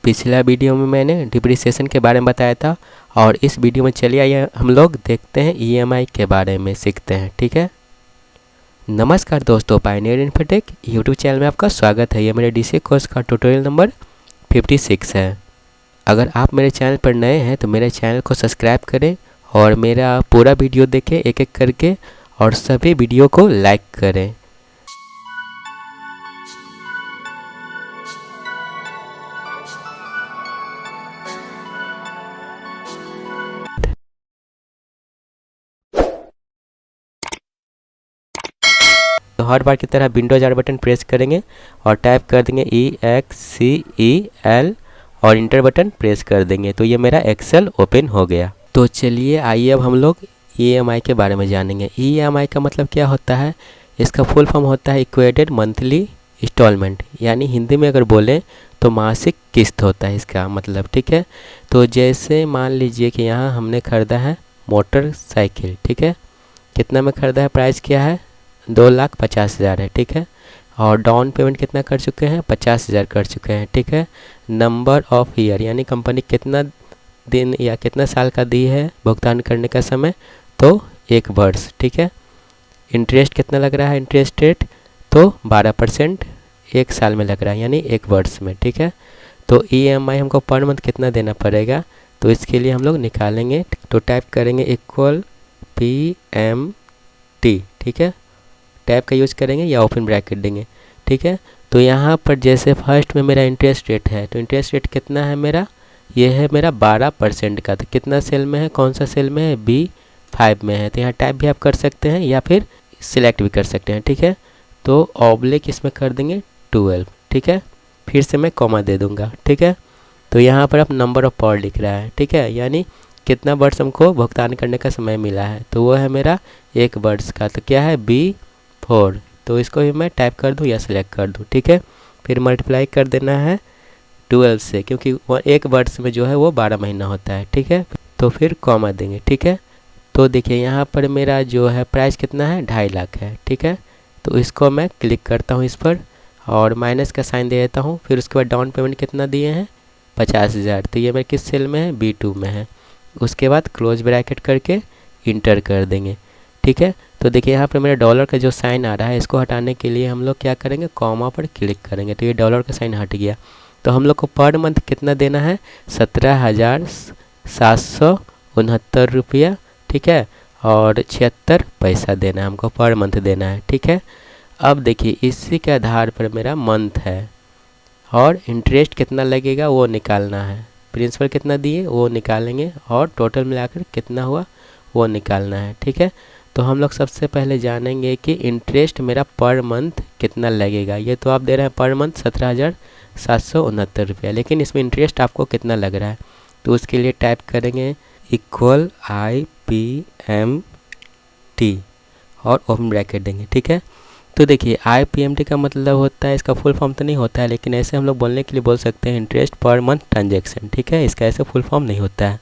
पिछला वीडियो में मैंने डिप्रिसिएशन के बारे में बताया था और इस वीडियो में चलिए आइए हम लोग देखते हैं ईएमआई के बारे में सीखते हैं। ठीक है, नमस्कार दोस्तों, पायनियर इन्फोटेक यूट्यूब चैनल में आपका स्वागत है। ये मेरे डीसी कोर्स का ट्यूटोरियल नंबर 56 है। अगर आप मेरे चैनल पर नए हैं तो मेरे चैनल को सब्सक्राइब करें और मेरा पूरा वीडियो देखें एक एक करके और सभी वीडियो को लाइक करें। तो हर बार की तरह विंडोज आर बटन प्रेस करेंगे और टाइप कर देंगे EXCEL और इंटर बटन प्रेस कर देंगे तो ये मेरा एक्सेल ओपन हो गया। तो चलिए आइए अब हम लोग EMI के बारे में जानेंगे। EMI का मतलब क्या होता है? इसका फुल फॉर्म होता है इक्वेटेड मंथली इंस्टॉलमेंट, यानी हिंदी में अगर बोलें तो मासिक किस्त होता है इसका मतलब। ठीक है, तो जैसे मान लीजिए कि यहाँ हमने ख़रीदा है मोटरसाइकिल। ठीक है, कितना में ख़रीदा है, प्राइस क्या है, 2,50,000 है। ठीक है, और डाउन पेमेंट कितना कर चुके हैं, 50,000 कर चुके हैं। ठीक है, नंबर ऑफ ईयर यानी कंपनी कितना दिन या कितना साल का दी है भुगतान करने का समय, तो 1 वर्ष। ठीक है, इंटरेस्ट कितना लग रहा है, इंटरेस्ट रेट तो 12% 1 साल में लग रहा है यानी 1 वर्ष में। ठीक है, तो EMI हमको पर मंथ कितना देना पड़ेगा, तो इसके लिए हम लोग निकालेंगे तो टाइप करेंगे इक्वल PMT। ठीक है, टैब का यूज़ करेंगे या ओपन ब्रैकेट देंगे। ठीक है, तो यहाँ पर जैसे फर्स्ट में मेरा इंटरेस्ट रेट है तो इंटरेस्ट रेट कितना है मेरा, ये है मेरा 12% का। तो कितना सेल में है, कौन सा सेल में है, B5 में है। तो यहाँ टाइप भी आप कर सकते हैं या फिर सिलेक्ट भी कर सकते हैं। ठीक है, तो ऑब्लिक इसमें कर देंगे 12। ठीक है, फिर से मैं कॉमा दे दूँगा। ठीक है, तो यहाँ पर अब नंबर ऑफ पावर लिख रहा है। ठीक है, यानी कितना वर्ष हमको भुगतान करने का समय मिला है, तो वो है मेरा 1 वर्ष का। तो क्या है, B4। तो इसको भी मैं टाइप कर दूं या सिलेक्ट कर दूं। ठीक है, फिर मल्टीप्लाई कर देना है 12 से, क्योंकि 1 वर्ष में जो है वो 12 महीना होता है। ठीक है, तो फिर कॉमा देंगे। ठीक है, तो देखिए यहाँ पर मेरा जो है प्राइस कितना है, 2.5 लाख है। ठीक है, तो इसको मैं क्लिक करता हूँ इस पर और माइनस का साइन दे देता हूँ। फिर उसके बाद डाउन पेमेंट कितना दिए हैं, 50,000। तो ये मेरे किस सेल में है, B2 में है। उसके बाद क्लोज ब्रैकेट करके इंटर कर देंगे। ठीक है, तो देखिए यहाँ पर मेरा डॉलर का जो साइन आ रहा है इसको हटाने के लिए हम लोग क्या करेंगे, कॉमा पर क्लिक करेंगे तो ये डॉलर का साइन हट गया। तो हम लोग को पर मंथ कितना देना है, 17,769 रुपया। ठीक है, और 76 पैसा देना है हमको, पर मंथ देना है। ठीक है, अब देखिए इसी के आधार पर मेरा मंथ है और इंटरेस्ट कितना लगेगा वो निकालना है। प्रिंसिपल कितना दिए वो निकालेंगे और टोटल मिलाकर कितना हुआ वो निकालना है। ठीक है, तो हम लोग सबसे पहले जानेंगे कि इंटरेस्ट मेरा पर मंथ कितना लगेगा। ये तो आप दे रहे हैं पर मंथ 17,769 रुपया, लेकिन इसमें इंटरेस्ट आपको कितना लग रहा है, तो उसके लिए टाइप करेंगे इक्वल IPMT और ओपन ब्रैकेट देंगे। ठीक है, तो देखिए IPMT का मतलब होता है, इसका फुल फॉर्म तो नहीं होता है लेकिन ऐसे हम लोग बोलने के लिए बोल सकते हैं इंटरेस्ट पर मंथ ट्रांजेक्शन। ठीक है, इसका ऐसे फुल फॉर्म नहीं होता है।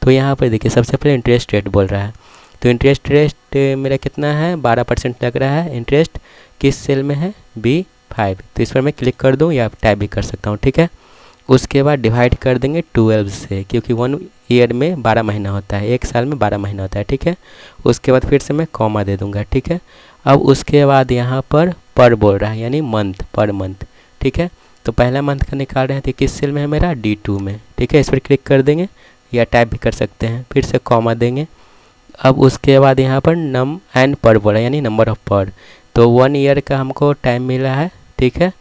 तो यहाँ पर देखिए सबसे पहले इंटरेस्ट रेट बोल रहा है, तो इंटरेस्ट रेट मेरा कितना है, 12% लग रहा है। इंटरेस्ट किस सेल में है, B5। तो इस पर मैं क्लिक कर दूँ या टाइप भी कर सकता हूँ। ठीक है, उसके बाद डिवाइड कर देंगे 12 से, क्योंकि 1 ईयर में 12 महीना होता है, 1 साल में 12 महीना होता है। ठीक है, उसके बाद फिर से मैं कॉमा दे दूँगा। ठीक है, अब उसके बाद यहाँ पर बोल रहा है यानी मंथ, पर मंथ। ठीक है, तो पहला मंथ का निकाल रहे हैं तो किस सेल में है मेरा, D2 में। ठीक है, इस पर क्लिक कर देंगे या टाइप भी कर सकते हैं, फिर से कॉमा देंगे। अब उसके बाद यहाँ पर नम एंड पर बोला यानी नंबर ऑफ पर, तो 1 ईयर का हमको टाइम मिला है। ठीक है,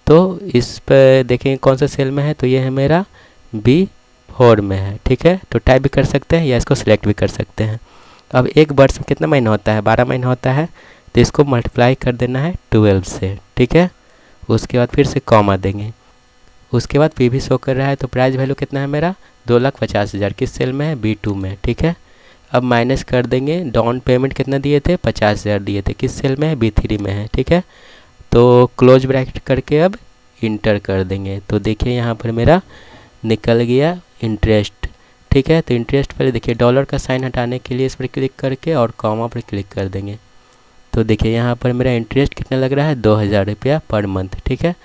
तो इस पर देखेंगे कौन सा सेल में है, तो ये है मेरा B4 में है। ठीक है, तो टाइप भी कर सकते हैं या इसको सिलेक्ट भी कर सकते हैं। अब 1 वर्ष में कितना महीना होता है, 12 महीना होता है, तो इसको मल्टीप्लाई कर देना है 12 से। ठीक है, उसके बाद फिर से कॉमा देंगे। उसके बाद P भी शो कर रहा है, तो प्राइस वैल्यू कितना है मेरा, 2,50,000। किस सेल में है, B2 में। ठीक है, अब माइनस कर देंगे, डाउन पेमेंट कितना दिए थे, 50,000 दिए थे, किस सेल में है, B3 में है। ठीक है, तो क्लोज ब्रैकेट करके अब इंटर कर देंगे। तो देखिए यहाँ पर मेरा निकल गया इंटरेस्ट। ठीक है, तो इंटरेस्ट पर देखिए डॉलर का साइन हटाने के लिए इस पर क्लिक करके और कॉमा पर क्लिक कर देंगे। तो देखिए यहाँ पर मेरा इंटरेस्ट कितना लग रहा है, 2,000 रुपया पर मंथ। ठीक है,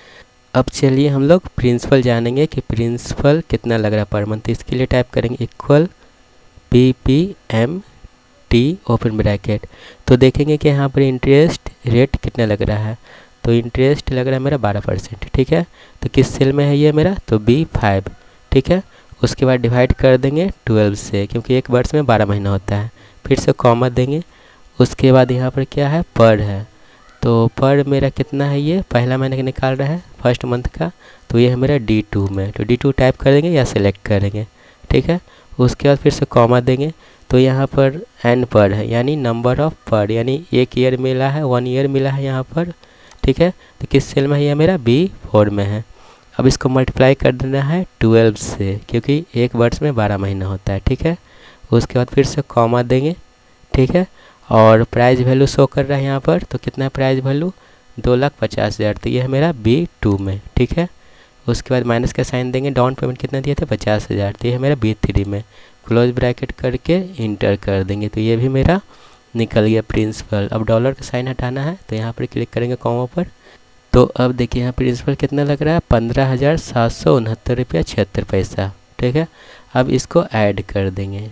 अब चलिए हम लोग प्रिंसिपल जानेंगे कि प्रिंसिपल कितना लग रहा है पर मंथ। इसके लिए टाइप करेंगे इक्वल PPMT ओपन ब्रैकेट। तो देखेंगे कि यहाँ पर इंटरेस्ट रेट कितना लग रहा है। तो इंटरेस्ट लग रहा है मेरा 12%, ठीक है। तो किस सेल में है ये मेरा, तो B5, ठीक है। उसके बाद डिवाइड कर देंगे 12 से, क्योंकि एक वर्ष में 12 महीना होता है। फिर से कॉमा देंगे। उसके बाद यहाँ पर क्या है, पर है। तो पर मेरा कितना है, ये पहला महीने का निकाल रहा है फर्स्ट मंथ का। तो ये है मेरा D2 में। तो D2 टाइप करेंगे या सिलेक्ट करेंगे, ठीक है। उसके बाद फिर से कॉमा देंगे। तो यहाँ पर N पर है, यानी नंबर ऑफ पर, यानी एक ईयर मिला है, 1 ईयर मिला है यहाँ पर, ठीक है। तो किस सेल में है, ये मेरा B4 में है। अब इसको मल्टीप्लाई कर देना है 12 से, क्योंकि एक वर्ष में 12 महीना होता है, ठीक है। उसके बाद फिर से कॉमा देंगे, ठीक है। और प्राइस वैल्यू शो कर रहा है यहाँ पर। तो कितना है प्राइस वैल्यू, 2,50,000। तो ये है मेरा B2 में, ठीक है। उसके बाद माइनस का साइन देंगे। डाउन पेमेंट कितना दिया था, 50,000। तो ये है मेरा B3 में। क्लोज ब्रैकेट करके इंटर कर देंगे। तो ये भी मेरा निकल गया प्रिंसिपल। अब डॉलर का साइन हटाना है, तो यहाँ पर क्लिक करेंगे कॉमा पर। तो अब देखिए यहाँ प्रिंसिपल कितना लग रहा है, 15,769 रुपया 76 पैसा, ठीक है। अब इसको ऐड कर देंगे।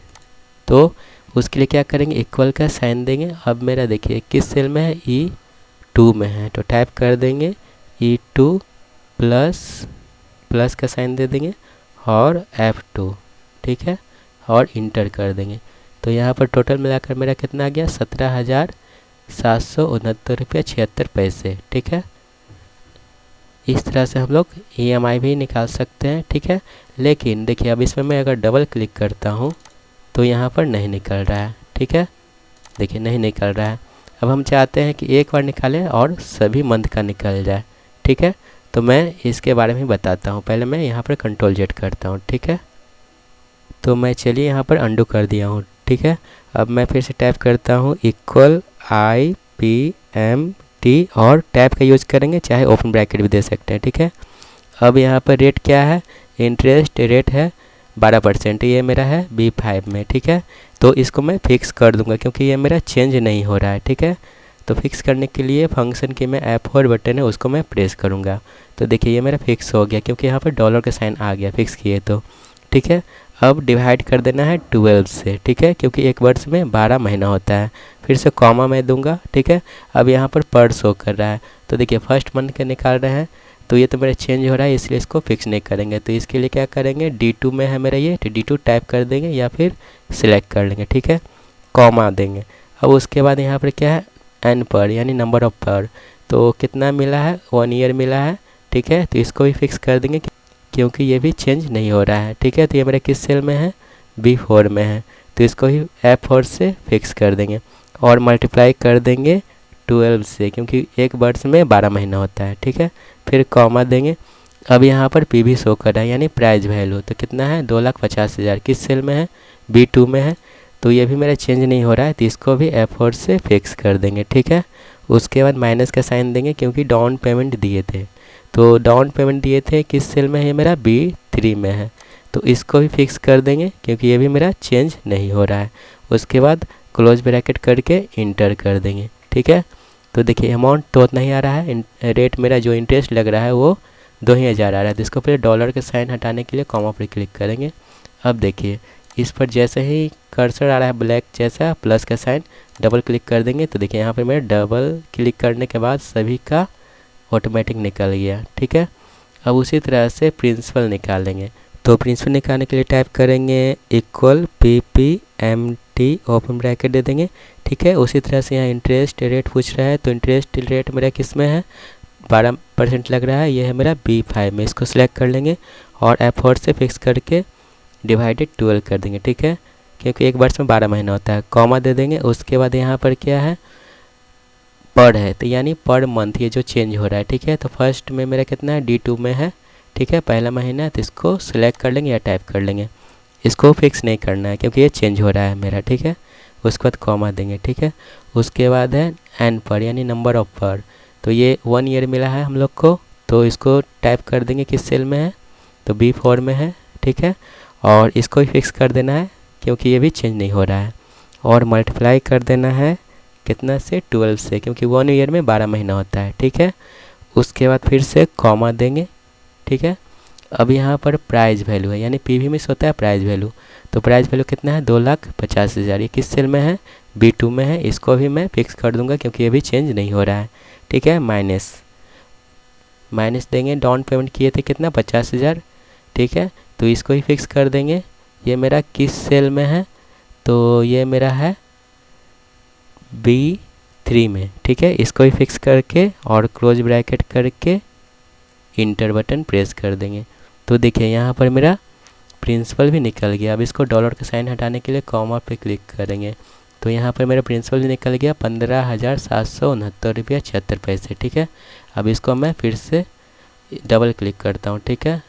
तो उसके लिए क्या करेंगे, इक्वल का साइन देंगे। अब मेरा देखिए किस सेल में है, E2 में है। तो टाइप कर देंगे E2 प्लस का साइन दे देंगे और F2, ठीक है, और इंटर कर देंगे। तो यहाँ पर टोटल मिलाकर मेरा कितना आ गया, 17,769 रुपया 76 पैसे, ठीक है। इस तरह से हम लोग EMI भी निकाल सकते हैं, ठीक है। लेकिन देखिए अब इसमें मैं अगर डबल क्लिक करता हूँ तो यहाँ पर नहीं निकल रहा है, ठीक है। देखिए नहीं निकल रहा है। अब हम चाहते हैं कि एक बार निकालें और सभी मंथ का निकल जाए, ठीक है। तो मैं इसके बारे में बताता हूँ। पहले मैं यहाँ पर कंट्रोल Z करता हूँ, ठीक है। तो मैं चलिए यहाँ पर अंडू कर दिया हूँ, ठीक है। अब मैं फिर से टाइप करता हूँ इक्वल IPMT और टैब का यूज़ करेंगे, चाहे ओपन ब्रैकेट भी दे सकते हैं, ठीक है। अब यहाँ पर रेट क्या है, इंटरेस्ट रेट है 12%, ये मेरा है B5 में, ठीक है। तो इसको मैं फिक्स कर दूंगा, क्योंकि ये मेरा चेंज नहीं हो रहा है, ठीक है। तो फिक्स करने के लिए फंक्शन की मैं F4 बटन है उसको मैं प्रेस करूँगा। तो देखिए ये मेरा फिक्स हो गया, क्योंकि यहाँ पर डॉलर का साइन आ गया फिक्स किए तो, ठीक है। अब डिवाइड कर देना है 12 से, ठीक है, क्योंकि एक वर्ष में 12 महीना होता है। फिर से कॉमा मैं दूंगा, ठीक है। अब यहाँ पर शो कर रहा है। तो देखिए फर्स्ट मंथ के निकाल रहे हैं, तो ये तो मेरा चेंज हो रहा है, इसलिए इसको फिक्स नहीं करेंगे। तो इसके लिए क्या करेंगे, D2 में है मेरा ये, तो D2 टाइप कर देंगे या फिर सिलेक्ट कर लेंगे, ठीक है, कॉमा देंगे। अब उसके बाद यहाँ पर क्या है, N पर, यानी नंबर ऑफ पर। तो कितना मिला है, 1 ईयर मिला है, ठीक है। तो इसको भी फिक्स कर देंगे, क्योंकि ये भी चेंज नहीं हो रहा है, ठीक है। तो ये मेरा किस सेल में है, B4 में है। तो इसको ही F4 से फिक्स कर देंगे और मल्टीप्लाई कर देंगे 12 से, क्योंकि एक वर्ष में 12 महीना होता है, ठीक है। फिर कॉमा देंगे। अब यहाँ पर P भी शो कर रहा है, यानी प्राइस वैल्यू। तो कितना है, 2,50,000 किस सेल में है, B2 में है। तो ये भी मेरा चेंज नहीं हो रहा है, तो इसको भी F4 से फिक्स कर देंगे, ठीक है। उसके बाद माइनस का साइन देंगे, क्योंकि डाउन पेमेंट दिए थे। तो डाउन पेमेंट दिए थे किस सेल में है, मेरा B3 में है। तो इसको भी फिक्स कर देंगे, क्योंकि ये भी मेरा चेंज नहीं हो रहा है। उसके बाद क्लोज ब्रैकेट करके इंटर कर देंगे, ठीक है। तो देखिए अमाउंट तो उतना ही आ रहा है, रेट मेरा जो इंटरेस्ट लग रहा है वो 2,000 आ रहा है। तो इसको फिर डॉलर के साइन हटाने के लिए कॉमा पर क्लिक करेंगे। अब देखिए इस पर जैसे ही कर्सर आ रहा है ब्लैक जैसा प्लस का साइन, डबल क्लिक कर देंगे। तो देखिए यहाँ पर मेरा डबल क्लिक करने के बाद सभी का ऑटोमेटिक निकल गया, ठीक है। अब उसी तरह से प्रिंसिपल निकालेंगे। तो प्रिंसिपल निकालने के लिए टाइप करेंगे इक्वल PPMT ओपन ब्रैकेट दे देंगे, ठीक है। उसी तरह से यहाँ इंटरेस्ट रेट पूछ रहा है, तो इंटरेस्ट रेट मेरा किस में है, 12% लग रहा है, ये है मेरा B5 में। इसको सिलेक्ट कर लेंगे और F4 से फिक्स करके डिवाइडेड 12 कर देंगे, ठीक है, क्योंकि एक वर्ष में 12 महीना होता है। कॉमा दे देंगे। उसके बाद यहाँ पर क्या है, पर है, तो यानी पर मंथ ये जो चेंज हो रहा है, ठीक है। तो फर्स्ट में मेरा कितना है, D2 में है, ठीक है, पहला महीना है। तो इसको सिलेक्ट कर लेंगे या टाइप कर लेंगे, इसको फिक्स नहीं करना है, क्योंकि ये चेंज हो रहा है मेरा, ठीक है। उसके बाद कॉमा देंगे, ठीक है। उसके बाद है N पर, यानी नंबर ऑफ पर। तो ये 1 ईयर मिला है हम लोग को, तो इसको टाइप कर देंगे किस सेल में है, तो B4 में है, ठीक है। और इसको भी फिक्स कर देना है, क्योंकि ये भी चेंज नहीं हो रहा है। और मल्टीप्लाई कर देना है कितना से, 12 से, क्योंकि 1 ईयर में 12 महीना होता है, ठीक है। उसके बाद फिर से कॉमा देंगे, ठीक है। अब यहाँ पर प्राइस वैल्यू है, यानी पीवी में होता है प्राइस वैल्यू। तो प्राइस वैल्यू कितना है, 2,50,000। ये किस सेल में है, B2 में है। इसको भी मैं फिक्स कर दूंगा क्योंकि ये भी चेंज नहीं हो रहा है, ठीक है। माइनस देंगे, डाउन पेमेंट किए थे कितना, 50,000, ठीक है। तो इसको ही फिक्स कर देंगे। ये मेरा किस सेल में है, तो ये मेरा है B3 में, ठीक है। इसको ही फिक्स करके और क्लोज ब्रैकेट करके इंटर बटन प्रेस कर देंगे। तो देखिए यहाँ पर मेरा प्रिंसिपल भी निकल गया। अब इसको डॉलर का साइन हटाने के लिए कॉमा पे क्लिक करेंगे, तो यहाँ पर मेरा प्रिंसिपल भी निकल गया 15,769 रुपया 76 पैसे, ठीक है। अब इसको मैं फिर से डबल क्लिक करता हूँ, ठीक है।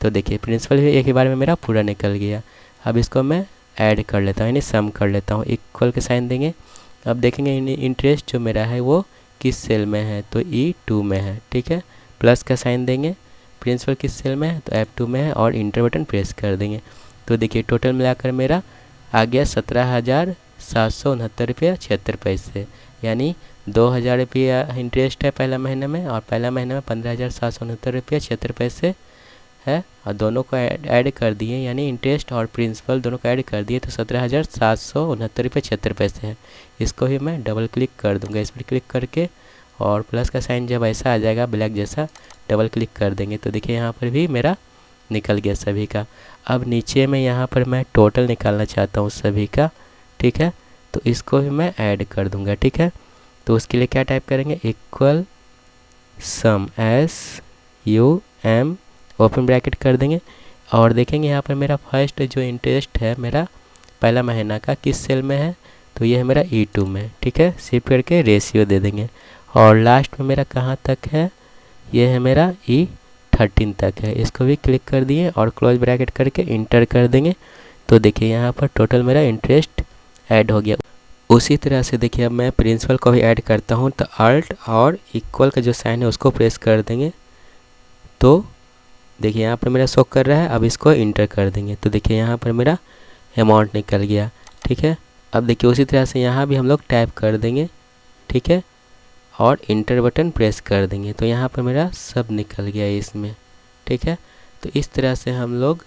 तो देखिए प्रिंसिपल भी एक ही बार में मेरा पूरा निकल गया। अब इसको मैं ऐड कर लेता हूँ, यानी सम कर लेता हूँ, इक्वल के साइन देंगे। अब देखेंगे इंटरेस्ट जो मेरा है वो किस सेल में है, तो E2 में है, ठीक है। प्लस का साइन देंगे, प्रिंसिपल किस सेल में है, तो F2 में है, और इंटर बटन प्रेस कर देंगे। तो देखिए टोटल मिलाकर मेरा आ गया 17,769 रुपया 76 पैसे, यानी 2,000 रुपया इंटरेस्ट है पहला महीने में, और पहला महीने में 15,769 रुपया 76 पैसे है, और दोनों को ऐड कर दिए, यानी इंटरेस्ट और प्रिंसिपल दोनों को ऐड कर दिए तो 17,769 रुपये 76 पैसे हैं। इसको ही मैं डबल क्लिक कर दूंगा, इस पर क्लिक करके, और प्लस का साइन जब ऐसा आ जाएगा ब्लैक जैसा, डबल क्लिक कर देंगे। तो देखिए यहाँ पर भी मेरा निकल गया सभी का। अब नीचे में यहाँ पर मैं टोटल निकालना चाहता हूँ सभी का, ठीक है। तो इसको भी मैं ऐड कर दूंगा, ठीक है। तो उसके लिए क्या टाइप करेंगे, इक्वल सम, SUM ओपन ब्रैकेट कर देंगे, और देखेंगे यहाँ पर मेरा फर्स्ट जो इंटरेस्ट है मेरा पहला महीना का किस सेल में है, तो ये है मेरा E2 में, ठीक है। शिफ्ट करके रेशियो दे देंगे, और लास्ट में मेरा कहाँ तक है, ये है मेरा E13 तक है। इसको भी क्लिक कर दिए और क्लोज ब्रैकेट करके इंटर कर देंगे। तो देखिए यहाँ पर टोटल मेरा इंटरेस्ट ऐड हो गया। उसी तरह से देखिए अब मैं प्रिंसिपल को भी ऐड करता हूँ, तो अल्ट और इक्वल का जो साइन है उसको प्रेस कर देंगे। तो देखिए यहाँ पर मेरा शो कर रहा है, अब इसको इंटर कर देंगे। तो देखिए यहाँ पर मेरा अमाउंट निकल गया, ठीक है। अब देखिए उसी तरह से यहाँ भी हम लोग टाइप कर देंगे, ठीक है, और इंटर बटन प्रेस कर देंगे। तो यहाँ पर मेरा सब निकल गया इसमें, ठीक है। तो इस तरह से हम लोग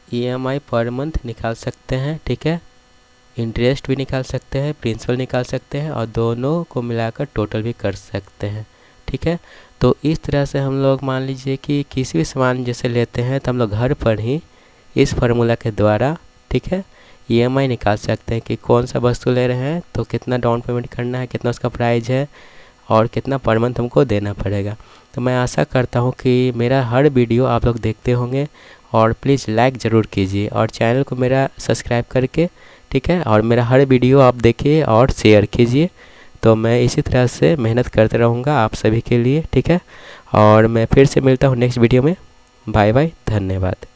EMI पर मंथ निकाल सकते हैं, ठीक है। इंटरेस्ट भी निकाल सकते हैं, प्रिंसिपल निकाल सकते हैं, और दोनों को मिलाकर टोटल भी कर सकते हैं, ठीक है। तो इस तरह से हम लोग मान लीजिए कि किसी भी सामान जैसे लेते हैं तो हम लोग घर पर ही इस फार्मूला के द्वारा, ठीक है, EMI निकाल सकते हैं कि कौन सा वस्तु ले रहे हैं, तो कितना डाउन पेमेंट करना है, कितना उसका प्राइस है, और कितना पर मंथ हमको देना पड़ेगा। तो मैं आशा करता हूँ कि मेरा हर वीडियो आप लोग देखते होंगे, और प्लीज़ लाइक ज़रूर कीजिए, और चैनल को मेरा सब्सक्राइब करके, ठीक है, और मेरा हर वीडियो आप देखिए और शेयर कीजिए। तो मैं इसी तरह से मेहनत करते रहूँगा आप सभी के लिए, ठीक है। और मैं फिर से मिलता हूँ नेक्स्ट वीडियो में। बाय बाय, धन्यवाद।